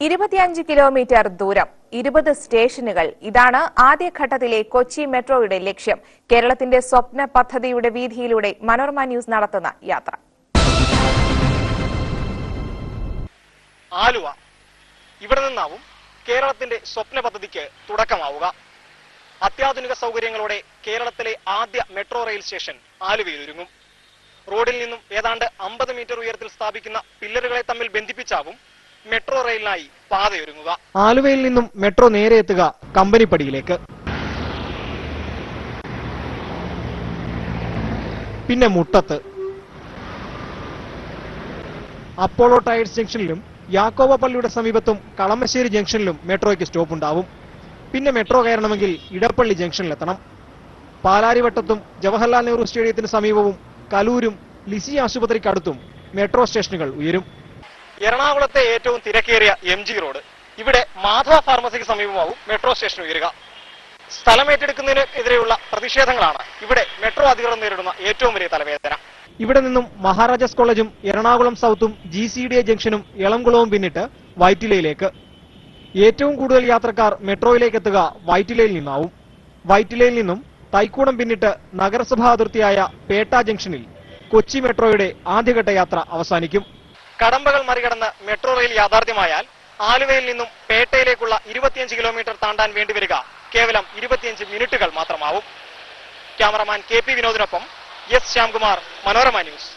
25 kilometre ദൂരം 20 സ്റ്റേഷനുകൾ ഇതാണ് ആദ്യഘട്ടത്തിലെ കൊച്ചി മെട്രോയുടെ ലക്ഷ്യം. കേരളത്തിന്റെ സ്വപ്ന പദ്ധതിയുടെ വീതിയിലൂടെ മനോരമ ന്യൂസ് നടത്തുന്ന യാത്ര. ആലുവ ഇവിടെ നിന്നാവും കേരളത്തിന്റെ സ്വപ്ന പദ്ധതിക്ക് തുടക്കമാവുക. അത്യാധുനിക സൗകര്യങ്ങളോടെ കേരളത്തിലെ ആദ്യ മെട്രോ റെയിൽ സ്റ്റേഷൻ ആലുവയിൽ ഒരുങ്ങും. റോഡിൽ നിന്നും ഏതാണ്ട് 50 മീറ്റർ ഉയരത്തിൽ സ്ഥാപിക്കുന്ന പില്ലറുകളെ തമ്മിൽ ബന്ധിപ്പിച്ചാവും മെട്രോ റെയിലിനായി പാതയൊരുങ്ങുക. ആലുവയിൽ നിന്നും മെട്രോ നേരെ എത്തുക കമ്പനിപ്പടിയിലേക്ക്, പിന്നെ മുട്ടത്ത്, അപ്പോളോ ടയർസ് ജംഗ്ഷനിലും യാക്കോബ പള്ളിയുടെ സമീപത്തും കളമശ്ശേരി ജംഗ്ഷനിലും മെട്രോയ്ക്ക് സ്റ്റോപ്പ് ഉണ്ടാവും. പിന്നെ മെട്രോ കയറണമെങ്കിൽ ഇടപ്പള്ളി ജംഗ്ഷനിലെത്തണം. പാലാരിവട്ടത്തും ജവഹർലാൽ നെഹ്റു സ്റ്റേഡിയത്തിന് സമീപവും കലൂരും ലിസി ആശുപത്രിക്കടുത്തും മെട്രോ സ്റ്റേഷനുകൾ ഉയരും. എറണാകുളത്തെ ഏറ്റവും തിരക്കേറിയ MG റോഡ്, ഇവിടെ മാധവ ഫാർമസിക്ക് സമീപമാവും മെട്രോ സ്റ്റേഷൻ ഉയരുക. സ്ഥലമേറ്റെടുക്കുന്നതിനെതിരെയുള്ള പ്രതിഷേധങ്ങളാണ് ഇവിടെ മെട്രോ അധികൃതർ നേരിടുന്ന ഏറ്റവും വലിയ തലവേദന. ഇവിടെ നിന്നും മഹാരാജാസ് കോളേജും എറണാകുളം സൗത്തും GCDA ജംഗ്ഷനും എളംകുളവും പിന്നിട്ട് വൈറ്റിലയിലേക്ക്. ഏറ്റവും കൂടുതൽ യാത്രക്കാർ മെട്രോയിലേക്ക് എത്തുക വൈറ്റിലയിൽ നിന്നാവും. വൈറ്റിലയിൽ നിന്നും തൈക്കൂടം പിന്നിട്ട് നഗരസഭാ അതിർത്തിയായ പേട്ട ജംഗ്ഷനിൽ കൊച്ചി മെട്രോയുടെ ആദ്യഘട്ട യാത്ര അവസാനിക്കും. കടമ്പകൾ മറികടന്ന് മെട്രോ റെയിൽ യാഥാർത്ഥ്യമായാൽ ആലുവയിൽ നിന്നും പേട്ടയിലേക്കുള്ള 25 കിലോമീറ്റർ താണ്ടാൻ വേണ്ടിവരിക കേവലം 25 മിനിറ്റുകൾ മാത്രമാവും. ക്യാമറമാൻ KP വിനോദിനൊപ്പം S ശ്യാംകുമാർ, മനോരമ ന്യൂസ്.